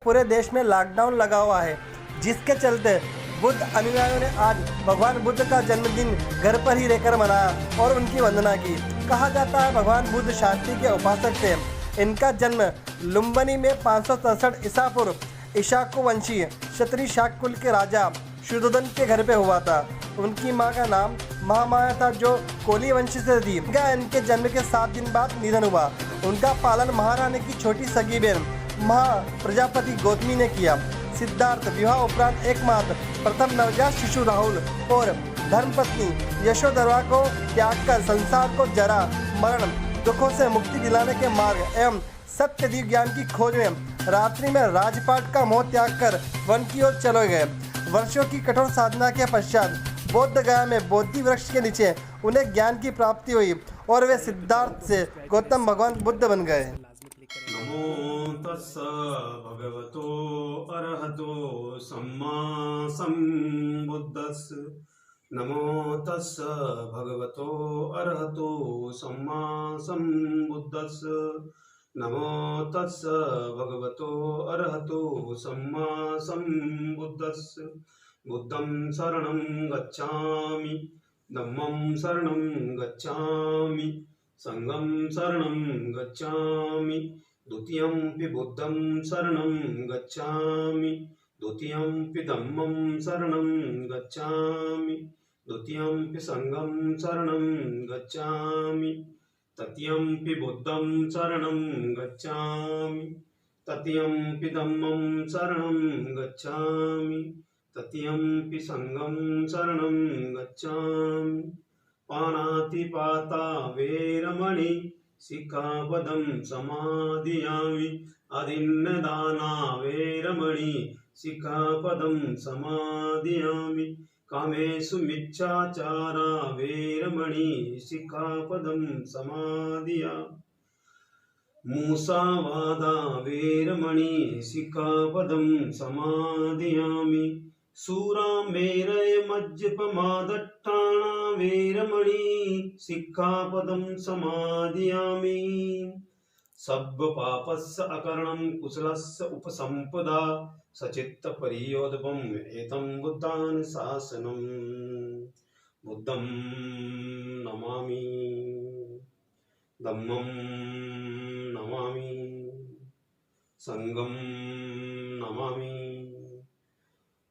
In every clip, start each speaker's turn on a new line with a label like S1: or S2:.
S1: पूरे देश में लॉकडाउन लगा हुआ है, जिसके चलते बुद्ध अनुयायियों ने आज भगवान बुद्ध का जन्मदिन घर पर ही रहकर मनाया और उनकी वंदना की। कहा जाता है भगवान बुद्ध शांति के उपासक थे। इनका जन्म लुम्बिनी में 563 ईसा पूर्व इक्ष्वाकु वंशीय क्षत्रिय शाक कुल के राजा शुद्धोधन के घर पे हुआ था। उनकी मां का नाम महामाया था, जो कोली वंश से थी। इनके जन्म के 7 दिन बाद निधन हुआ। उनका पालन महारानी की छोटी सगी बहन महा प्रजापति गौतमी ने किया। सिद्धार्थ विवाह उपरांत एकमात्र प्रथम नवजात शिशु राहुल और धर्मपत्नी यशोधरा को त्याग कर संसार को जरा मरण दुखों से मुक्ति दिलाने के मार्ग एवं सत्य दिव्य ज्ञान की खोज में रात्रि में राजपाट का मोह त्याग कर वन की ओर चले गए। वर्षों की कठोर साधना के पश्चात बोध गया में बोधि वृक्ष के नीचे उन्हें ज्ञान की प्राप्ति हुई और वे सिद्धार्थ से गौतम भगवान बुद्ध बन गए।
S2: नमो तस्स भगवतो अरहतो सम्मा सम्बुद्धस्स। नमो तस्स भगवतो अरहतो सम्मा सम्बुद्धस्स। नमो तस्स भगवतो अरहतो सम्मा सम्बुद्धस्स। बुद्धं शरणं गच्छामि, धम्मं शरणं गच्छामि, संघं शरणं गच्छामि, द्वितीयंपि बुद्धं शरणं गच्छामि, द्वितीयंपि धम्मं शरणं गच्छामि, द्वितीयंपि संघं शरणं गच्छामि, तृतीयंपि बुद्धं शरणं गच्छामि, तृतीयंपि धम्मं शरणं गच्छामि, तृतीयंपि संघं शरणं गच्छामि। पाणातिपाता वेरमणि सिक्खापदं समादियामि। अदिन्नदाना वेरमणि सिक्खापदं समादियामि। कामेषु मिच्छाचारा वेरमणि सिक्खापदं समादियामि। मूसावादा वेरमणि सिक्खापदं समादियामि। सूरामेरय मज्जपमादट्टाना वेरमणि सिक्खापदं समादियामि। सब्बपापस्य अकरणं कुशलस्य उपसम्पदा सचित्तपरियोधपम् एतं बुद्धानुशासनम्। बुद्धं नमामि, धम्मं नमामि, संघं नमामि।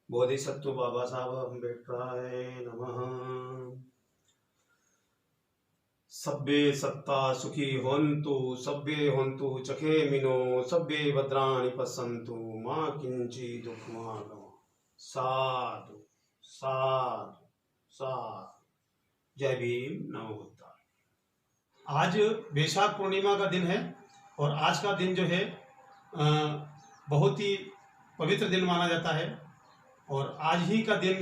S2: बोधिसत्व बाबा साहब अम्बेडकराय नमः। सब्बे सत्ता सुखी होन्तु, सब्बे होन्तु चखेमिनो, सब्बे भद्राणि पश्यन्तु, मा किंचित् दुःखमागम। साधु साधु साधु। जय भीम, नमो बुद्धाय।
S3: आज वैशाख पूर्णिमा का दिन है और आज का दिन जो है बहुत ही पवित्र दिन माना जाता है। और आज ही का दिन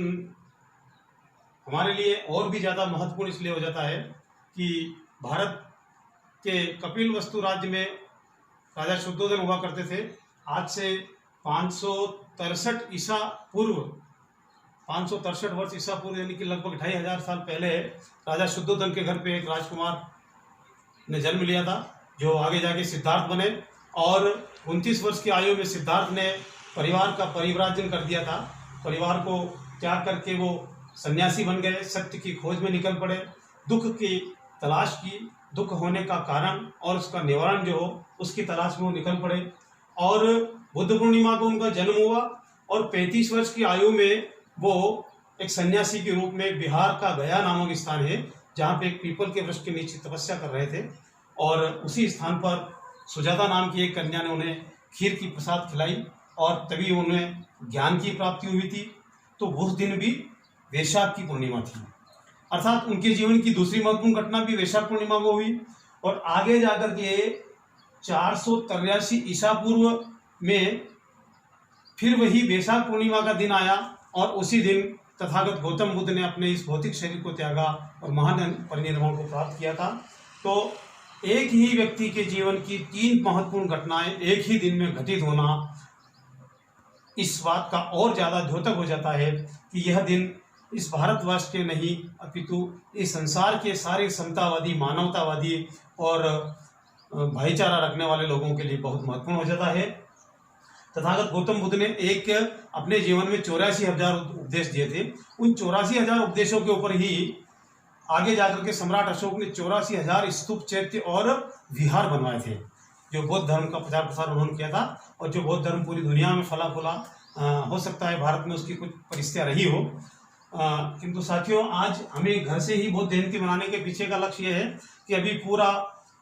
S3: हमारे लिए और भी ज़्यादा महत्वपूर्ण इसलिए हो जाता है कि भारत के कपिलवस्तु राज्य में राजा शुद्धोधन हुआ करते थे। आज से 563 ईसा पूर्व 563 वर्ष ईसा पूर्व यानी कि लगभग 2500 साल पहले राजा शुद्धोधन के घर पे एक राजकुमार ने जन्म लिया था, जो आगे जाके सिद्धार्थ बने। और 29 वर्ष की आयु में सिद्धार्थ ने परिवार का परिव्राजन कर दिया था। परिवार को त्याग करके वो सन्यासी बन गए, सत्य की खोज में निकल पड़े, दुख की तलाश की, दुख होने का कारण और उसका निवारण जो हो उसकी तलाश में वो निकल पड़े। और बुद्ध पूर्णिमा को उनका जन्म हुआ और 35 वर्ष की आयु में वो एक सन्यासी के रूप में बिहार का गया नामक स्थान है, जहाँ पे एक पीपल के वृक्ष के नीचे तपस्या कर रहे थे। और उसी स्थान पर सुजाता नाम की एक कन्या ने उन्हें खीर की प्रसाद खिलाई और तभी उन्हें ज्ञान की प्राप्ति हुई थी। तो उस दिन भी वैशाख की पूर्णिमा थी, अर्थात उनके जीवन की दूसरी महत्वपूर्ण घटना भी वैशाख पूर्णिमा को हुई। और आगे जाकर के 483 ईसा पूर्व में फिर वही वैशाख पूर्णिमा का दिन आया और उसी दिन तथागत गौतम बुद्ध ने अपने इस भौतिक शरीर को त्यागा और महान परिनिर्वाण को प्राप्त किया था। तो एक ही व्यक्ति के जीवन की 3 महत्वपूर्ण घटनाएं एक ही दिन में घटित होना इस बात का और ज़्यादा द्योतक हो जाता है कि यह दिन इस भारतवर्ष के नहीं अपितु इस संसार के सारे समतावादी, मानवतावादी और भाईचारा रखने वाले लोगों के लिए बहुत महत्वपूर्ण हो जाता है। तथागत गौतम बुद्ध ने एक अपने जीवन में 84,000 उपदेश दिए थे। उन 84,000 उपदेशों के ऊपर ही आगे जाकर के सम्राट अशोक ने 84,000 स्तूप, चैत्य और विहार बनवाए थे, जो बौद्ध धर्म का प्रचार प्रसार उन्होंने किया था। और जो बौद्ध धर्म पूरी दुनिया में फला फूला, हो सकता है भारत में उसकी कुछ परिस्थितियाँ रही हो, किंतु साथियों आज हमें घर से ही बौद्ध जयंती मनाने के पीछे का लक्ष्य ये है कि अभी पूरा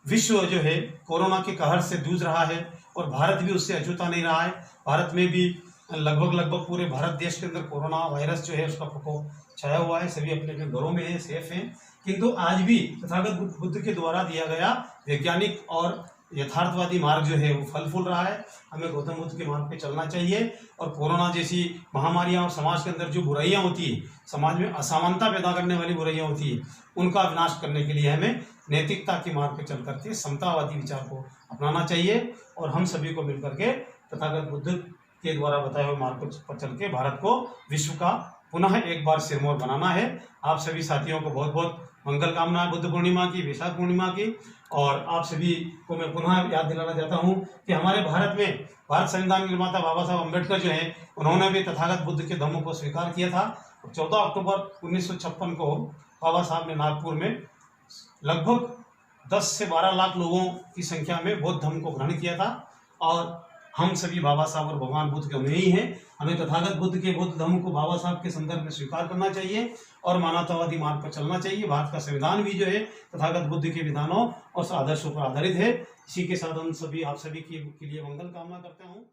S3: विश्व जो है कोरोना के कहर से जूझ रहा है और भारत भी उससे अछूता नहीं रहा है। भारत में भी लगभग पूरे भारत देश के अंदर कोरोना वायरस जो है उसका प्रकोप छाया हुआ है। सभी अपने अपने घरों में हैं, सेफ हैं, किंतु आज भी तथागत बुद्ध के द्वारा दिया गया वैज्ञानिक और यथार्थवादी मार्ग जो है वो फल फूल रहा है। हमें गौतम बुद्ध के मार्ग पे चलना चाहिए और कोरोना जैसी महामारियां और समाज के अंदर जो बुराइयां होती है, समाज में असमानता पैदा करने वाली बुराइयां होती है, उनका विनाश करने के लिए हमें नैतिकता के मार्ग पे चल करके समतावादी विचार को अपनाना चाहिए और हम सभी को मिलकर के तथागत बुद्ध के द्वारा बताए हुए मार्ग पर चल के भारत को विश्व का पुनः एक बार सिरमौर बनाना है। आप सभी साथियों को बहुत बहुत मंगल कामनाएं बुद्ध पूर्णिमा की, वैशाख पूर्णिमा की। और आप सभी को मैं पुनः याद दिलाना चाहता हूं कि हमारे भारत में भारत संविधान निर्माता बाबा साहब अम्बेडकर जो हैं उन्होंने भी तथागत बुद्ध के धम्म को स्वीकार किया था। 14 अक्टूबर 1956 को बाबा साहब ने नागपुर में लगभग 10 से 12 लाख लोगों की संख्या में बौद्ध धर्म को ग्रहण किया था और हम सभी बाबा साहब और भगवान बुद्ध के अनुयायी हैं। हमें तथागत बुद्ध के बौद्ध धर्म को बाबा साहब के संदर्भ में स्वीकार करना चाहिए और मानवतावादी मार्ग पर चलना चाहिए। भारत का संविधान भी जो है तथागत बुद्ध के विधानों और आदर्शों पर आधारित है। इसी के साथ हम सभी आप सभी के लिए मंगल कामना करता हूँ।